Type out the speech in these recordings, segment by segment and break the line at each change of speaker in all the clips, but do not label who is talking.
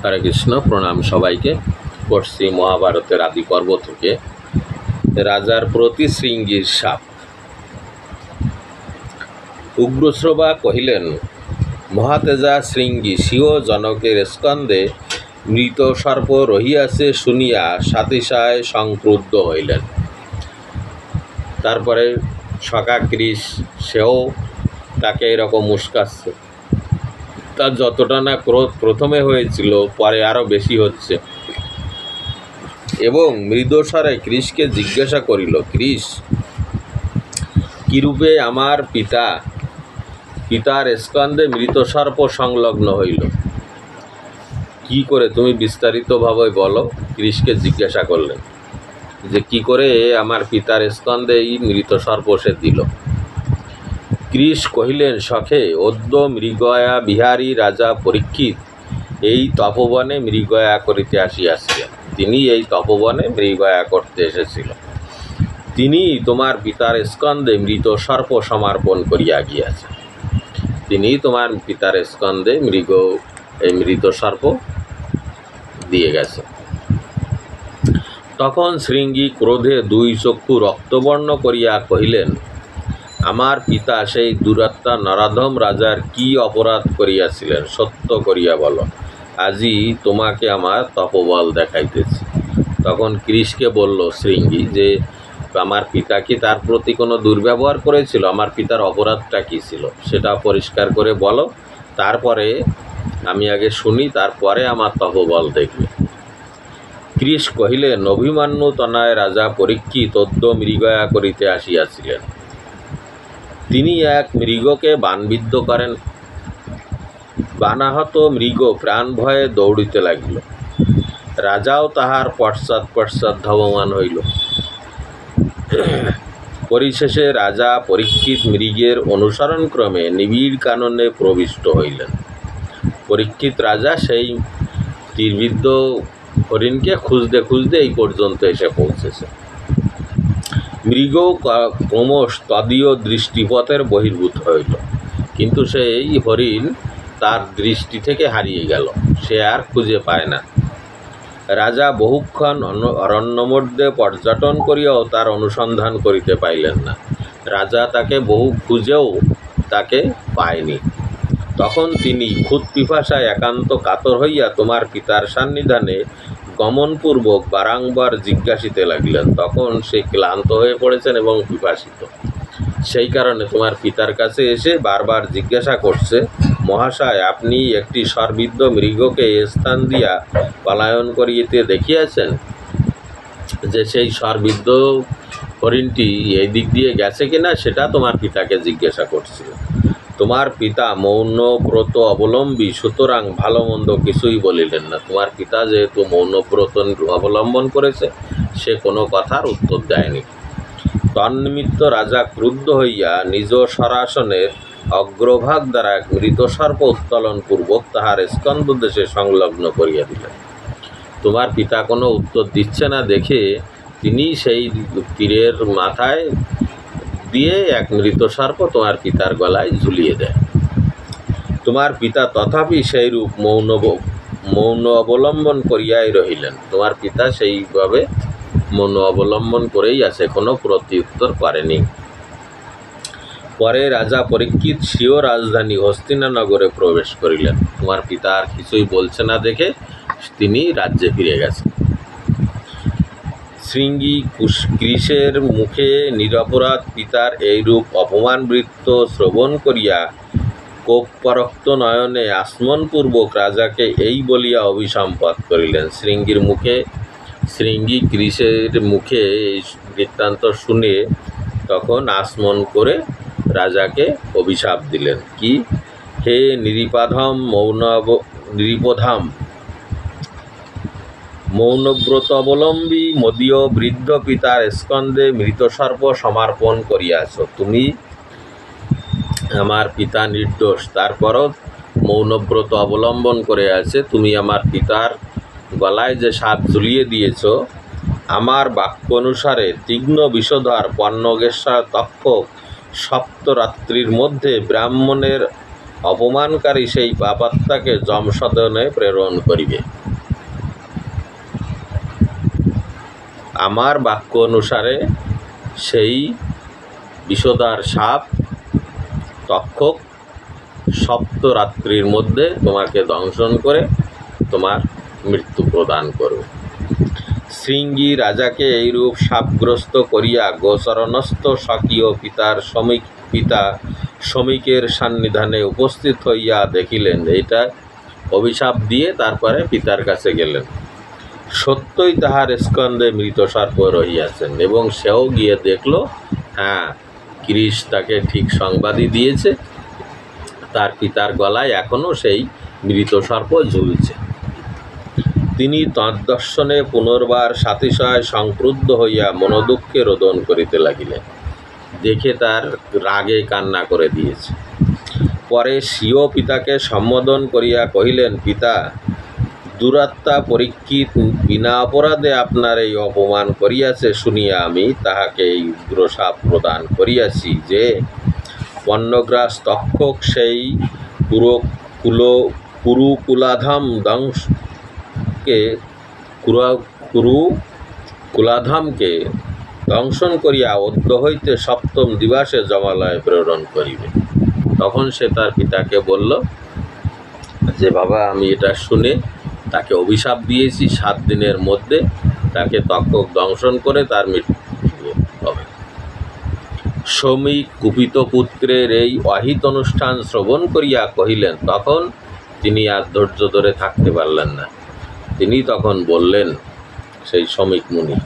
হরে কৃষ্ণ, প্রণাম সবাইকে। পড়ছি মহাভারতের আদি পর্ব থেকে। রাজার প্রতি শৃঙ্গীর শাপ। উগ্রশ্রবা কহিলেন, মহাতেজা শৃঙ্গী স্বীয় জনকের স্কন্ধে মৃত সর্প রহিয়াছে শুনিয়া সাতিশায় সংক্রুদ্ধ হইলেন। তারপরে সখা কৃষ, সেও তাকে এরকম উস্কাচ্ছে। তার যতটা না ক্রোধ প্রথমে হয়েছিল, পরে আরও বেশি হচ্ছে, এবং মৃদস্বরে কৃষকে জিজ্ঞাসা করিল, কৃষ, কিরূপে আমার পিতার স্কন্ধে মৃত সর্প সংলগ্ন হইল? কি করে, তুমি বিস্তারিতভাবে বলো। কৃষকে জিজ্ঞাসা করলেন যে কি করে আমার পিতার স্কন্ধে এই মৃত সর্প সে দিল। কৃষ কহিলেন, সখে, অদ্য মৃগয়া বিহারী রাজা পরীক্ষিত এই তপবনে মৃগয়া করিতে আসিয়াছিলেন। তিনি এই তপবনে মৃগয়া করতে এসেছিল। তিনি তোমার পিতার স্কন্ধে মৃত সর্প সমর্পণ করিয়া গিয়াছেন। তিনি তোমার পিতার স্কন্ধে এই মৃত সর্প দিয়ে গেছে। তখন শৃঙ্গী ক্রোধে দুই চক্ষু রক্তবর্ণ করিয়া কহিলেন, আমার পিতা সেই দুরাত্মা নরাধম রাজার কি অপরাধ করিয়াছিলেন, সত্য করিয়া বলো। আজই তোমাকে আমার তপবল দেখাইতেছি। তখন কৃষকে বলল শৃঙ্গী যে আমার পিতা কি তার প্রতি কোনো দুর্ব্যবহার করেছিল? আমার পিতার অপরাধটা কী ছিল সেটা পরিষ্কার করে বলো, তারপরে আমি আগে শুনি, তারপরে আমার তপবল দেখবে। কৃষ কহিলেন, অভিমান্যু তনয় রাজা পরীক্ষিত অদ্য মৃগয়া করিতে আসিয়াছিলেন। তিনি এক মৃগকে বাণবিদ্ধ করেন। বানাহত মৃগ প্রাণ ভয়ে দৌড়িতে লাগিল। রাজাও তাহার পশ্চাৎ ধাবমান হইল। পরিশেষে রাজা পরীক্ষিত মৃগের অনুসরণক্রমে নিবিড় কাননে প্রবিষ্ট হইলেন। পরীক্ষিত রাজা সেই তীরবিদ্ধ হরিণকে খুঁজতে খুঁজতে এই পর্যন্ত এসে পৌঁছেছে। মৃগ ক্রমশ তদীয় দৃষ্টিপথের বহির্ভূত হইল, কিন্তু সেই হরিণ তার দৃষ্টি থেকে হারিয়ে গেল। সে আর খুঁজে পায় না। রাজা বহুক্ষণ অরণ্যমধ্যে পর্যটন করিয়াও তার অনুসন্ধান করিতে পাইলেন না। রাজা তাকে বহু খুঁজেও তাকে পায়নি। তখন তিনি ক্ষুদ পিপাসায় একান্ত কাতর হইয়া তোমার পিতার সান্নিধানে গমনপূর্বক বারংবার জিজ্ঞাসিতে লাগলেন। তখন সে ক্লান্ত হয়ে পড়েছেন এবং পিপাসিত। সেই কারণে তোমার পিতার কাছে এসে বারবার জিজ্ঞাসা করছে, মহাশয়, আপনি একটি সর্বিদ্ধ মৃগকে স্থান দিয়া পলায়ন করিতে দেখিয়াছেন? যে সেই সর্বিদ্ধ হরিণটি এই দিক দিয়ে গেছে কিনা সেটা তোমার পিতাকে জিজ্ঞাসা করছিল। তোমার পিতা মৌন ব্রত অবলম্বী, সুতরাং ভালো মন্দ কিছুই বলিলেন না। তোমার পিতা যেহেতু মৌন ব্রত অবলম্বন করেছে, সে কোনো কথার উত্তর দেয়নি। তন্নিমিত্ত রাজা ক্রুদ্ধ হইয়া নিজ স্বরাসনের অগ্রভাগ দ্বারা মৃত সর্প উত্তোলন পূর্বক তাহার স্কন্ধ দেশে সংলগ্ন করিয়া দিলেন। তোমার পিতা কোনো উত্তর দিচ্ছে না দেখে তিনি সেই তীরের মাথায় দিয়ে এক মৃত সর্প তোমার পিতার গলায় ঝুলিয়ে দেয়। তোমার পিতা তথাপি সেই রূপ মৌন অবলম্বন করিয়াই রহিলেন। তোমার পিতা সেইভাবে মৌন অবলম্বন করেই আছে, কোনো প্রত্যুত্তর করেনি। পরে রাজা পরীক্ষিত স্বীয় রাজধানী হস্তিনানগরে প্রবেশ করিলেন। তোমার পিতা আর কিছুই বলছে না দেখে তিনি রাজ্যে ফিরে গেছেন। শৃঙ্গী কৃষের মুখে নিরপরাধ পিতার এইরূপ অপমানবৃত্ত শ্রবণ করিয়া কোপরক্ত নয়নে আসমনপূর্বক রাজাকে এই বলিয়া অভিসম্পাত করিলেন। শৃঙ্গী কৃষের মুখে এই বৃত্তান্ত শুনে তখন আসমন করে রাজাকে অভিশাপ দিলেন। কি, হে নিরিপধাম মৌনব্রত অবলম্বী মদীয় বৃদ্ধ পিতার স্কন্ধে মৃতসর্প সমর্পণ করিয়াছ। তুমি আমার পিতা নির্দোষ, তারপরও মৌনব্রত অবলম্বন করে আছে। তুমি আমার পিতার গলায় যে সাপ ঝুলিয়ে দিয়েছ, আমার বাক্য অনুসারে তীক্ষ্ণ বিষধর পর্ণগেশ্বর তক্ষক সপ্তরাত্রির মধ্যে ব্রাহ্মণের অপমানকারী সেই পাপাত্মাকে যমসদনে প্রেরণ করিবে। আমার বাক্য অনুসারে সেই বিষধর সাপ তক্ষক সপ্তরাত্রির মধ্যে তোমাকে দংশন করে তোমার মৃত্যু প্রদান করবে। শৃঙ্গী রাজাকে এইরূপ শাপগ্রস্ত করিয়া গোচরণস্থ স্বকীয় পিতা শ্রমিকের সান্নিধানে উপস্থিত হইয়া দেখিলেন, এইটা অভিশাপ দিয়ে তারপরে পিতার কাছে গেলেন। সত্যই তাহার স্কন্ধে মৃত সর্প রহিয়াছেন, এবং সেও গিয়ে দেখল, হ্যাঁ, কৃষ তাকে ঠিক সংবাদই দিয়েছে, তার পিতার গলায় এখনও সেই মৃত সর্প ঝুলছে। তিনি তদ্দর্শনে পুনর্বার সাতিশয় সংক্রুদ্ধ হইয়া মনোদুঃখে রোদন করিতে লাগিলেন। দেখে তার রাগে কান্না করে দিয়েছে। পরে স্বীয় পিতাকে সম্বোধন করিয়া কহিলেন, পিতা, দুরাত্মা পরীক্ষিত বিনা অপরাধে আপনার এই অপমান করিয়াছে শুনিয়া আমি তাহাকে এই উগ্রশাপ প্রদান করিয়াছি যে পণ্যগ্রাস তক্ষক সেই কুলাধামকে দংশন করিয়া অদ্য হইতে সপ্তম দিবসে যমালয়ে প্রেরণ করিবে। তখন সে তার পিতাকে বলল যে, বাবা, আমি এটা শুনে তাকে অভিশাপ দিয়েছি, 7 দিনের মধ্যে তাকে তক্ষক দংশন করে তার মৃত্যু হবে। শ্রমিক কুপিত পুত্রের এই অহিত অনুষ্ঠান শ্রবণ করিয়া কহিলেন, তখন তিনি আর ধৈর্য ধরে থাকতে পারলেন না। তিনি তখন বললেন, সেই শ্রমিক মুনি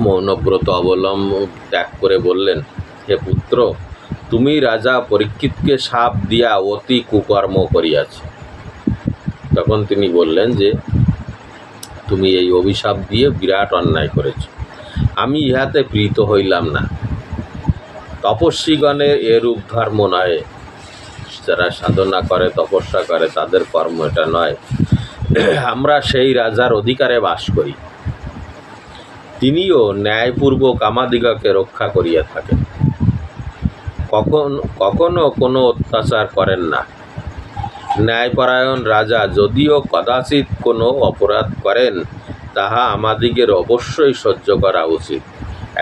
মৌনব্রত অবলম্বন ত্যাগ করে বললেন, হে পুত্র, তুমি রাজা পরীক্ষিতকে শাপ দিয়া অতি কুকর্ম করিয়াছ। তখন তিনি বললেন যে, তুমি এই অভিশাপ দিয়ে বিরাট অন্যায় করেছ। আমি ইহাতে প্রীত হইলাম না। তপস্বীগণের এরূপ ধর্ম নয়। যারা সাধনা করে, তপস্যা করে, তাদের কর্ম এটা নয়। আমরা সেই রাজার অধিকারে বাস করি। তিনিও ন্যায়পূর্বক আমাদিগকে রক্ষা করিয়া থাকেন, কখনো কোনো অত্যাচার করেন না। ন্যায়পরায়ণ রাজা যদিও কদাচিৎ কোনো অপরাধ করেন, তাহা আমাদিগের অবশ্যই সহ্য করা উচিত।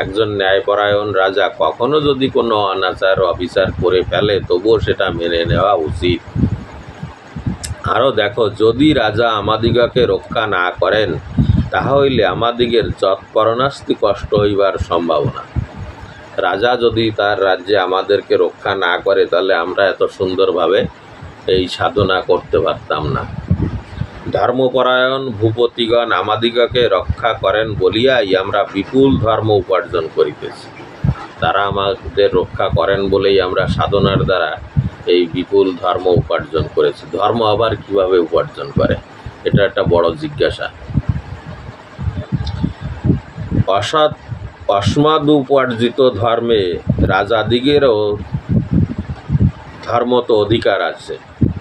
একজন ন্যায়পরায়ণ রাজা কখনো যদি কোনো অনাচার অবিচার করে ফেলে, তবুও সেটা মেনে নেওয়া উচিত। আরও দেখো, যদি রাজা আমাদিগকে রক্ষা না করেন, তাহা হইলে আমাদিগের যৎপরণাস্তি কষ্ট হইবার সম্ভাবনা। রাজা যদি তার রাজ্যে আমাদেরকে রক্ষা না করে, তাহলে আমরা এত সুন্দরভাবে এই সাধনা করতে পারতাম না। ধর্মপরায়ণ ভূপতিগণ আমাদিগকে রক্ষা করেন বলিয়াই আমরা বিপুল ধর্ম উপার্জন করিতেছি। তারা আমাদের রক্ষা করেন বলেই আমরা সাধনার দ্বারা এই বিপুল ধর্ম উপার্জন করেছি। ধর্ম আবার কিভাবে উপার্জন করে, এটা একটা বড় জিজ্ঞাসা। অস্মাদ উপার্জিত ধর্মে রাজাদিগেরও ধর্ম তো অধিকার আছে।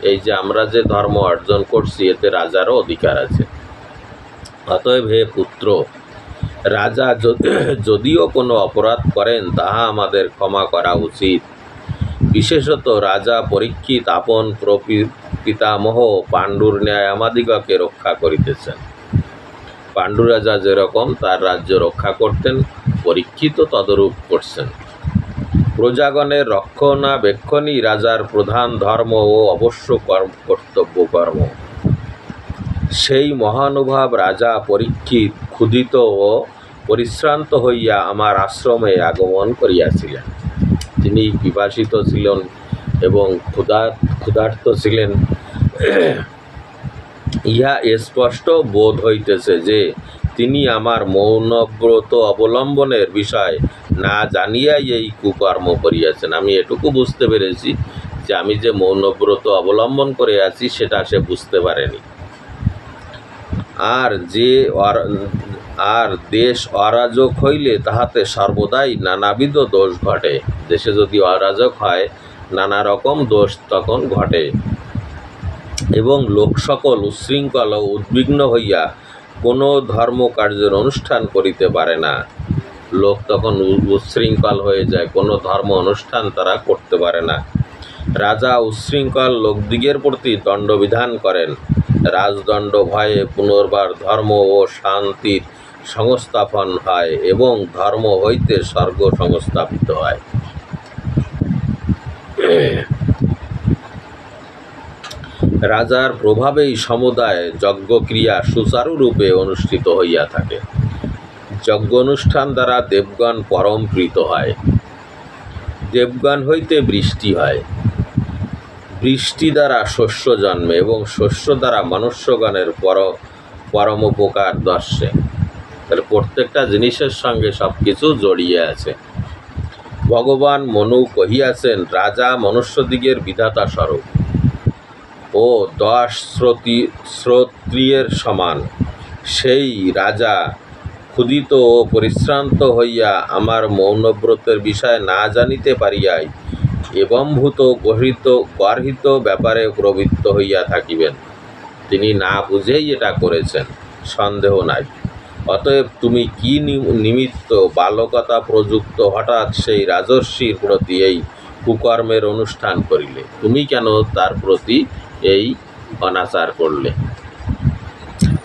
এই যে আমরা যে ধর্ম অর্জন করছি, এতে রাজারও অধিকার আছে। অতএব হে পুত্র, রাজা যদিও কোনো অপরাধ করেন, তাহা আমাদের ক্ষমা করা উচিত। বিশেষত রাজা পরীক্ষিত আপন পিতামহ পাণ্ডুর ন্যায় আমাদিগকে রক্ষা করিতেছেন। পাণ্ডু রাজা যেরকম তার রাজ্য রক্ষা করতেন, পরীক্ষিত তদরূপ করছেন। প্রজাগণের রক্ষণাবেক্ষণই রাজার প্রধান ধর্ম ও অবশ্য কর্তব্য কর্ম। সেই মহানুভব রাজা পরীক্ষিত ক্ষুধিত ও পরিশ্রান্ত হইয়া আমার আশ্রমে আগমন করিয়াছিলেন। তিনি পিপাসিত ছিলেন এবং ক্ষুধার্ত ছিলেন। ইহা স্পষ্ট বোধ হইতেছে যে তিনি আমার মৌনব্রত অবলম্বনের বিষয় না জানিয়াই এই কুকর্ম করিয়াছেন। আমি এটুকু বুঝতে পেরেছি যে আমি যে মৌনব্রত অবলম্বন করে আছি, সেটা সে বুঝতে পারেনি। আর দেশ অরাজক হইলে তাহাতে সর্বদাই নানাবিধ দোষ ঘটে। দেশে যদি অরাজক হয়, নানা রকম দোষ তখন ঘটে, এবং লোক সকল উচ্ছৃঙ্খল ও উদ্বিগ্ন হইয়া কোনো ধর্মকার্যের অনুষ্ঠান করিতে পারে না। লোক তখন উচ্ছৃঙ্খল হয়ে যায়, কোনো ধর্ম অনুষ্ঠান তারা করতে পারে না। রাজা উচ্ছৃঙ্খল লোকদিগের প্রতি দণ্ডবিধান করেন। রাজদণ্ড ভয়ে পুনর্বার ধর্ম ও শান্তির সংস্থাপন হয় এবং ধর্ম হইতে স্বর্গ সংস্থাপিত হয়। রাজার প্রভাবেই সমুদায় যজ্ঞক্রিয়া সুচারুরূপে অনুষ্ঠিত হইয়া থাকে। যজ্ঞ অনুষ্ঠান দ্বারা দেবগণ পরম প্রীত হয়। দেবগণ হইতে বৃষ্টি হয়। বৃষ্টি দ্বারা শস্য জন্মে এবং শস্য দ্বারা মনুষ্যগণের পরমোপকার দর্শে। তাহলে প্রত্যেকটা জিনিসের সঙ্গে সব কিছু জড়িয়ে আছে। ভগবান মনু কহিয়াছেন, রাজা মনুষ্যদিগের বিধাতা স্বরূপ ও 10 শ্রোত্রিয়ের সমান। সেই রাজা ক্ষুধিত ও পরিশ্রান্ত হইয়া আমার মৌনব্রতের বিষয় না জানিতে পারিয়াই এবম্ভূত গর্হিত ব্যাপারে প্রবৃত্ত হইয়া থাকিবেন। তিনি না বুঝেই এটা করেছেন, সন্দেহ নাই। অতএব তুমি কি নিমিত্ত বালকতা প্রযুক্ত হঠাৎ সেই রাজর্ষির প্রতি এই কুকর্মের অনুষ্ঠান করিলে? তুমি কেন তার প্রতি এই অনাচার করলে?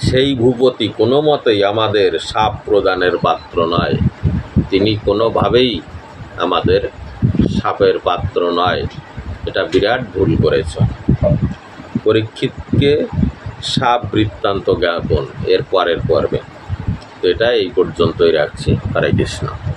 সেই ভূপতি কোনো মতেই আমাদের শাপ প্রদানের পাত্র নয়। তিনি কোনোভাবেই আমাদের শাপের পাত্র নয়। এটা বিরাট ভুল করেছ। পরীক্ষিতকে শাপ বৃত্তান্ত জ্ঞাপন এর পরের পর্বে। তো এটা এই পর্যন্তই রাখছি। হরে কৃষ্ণ।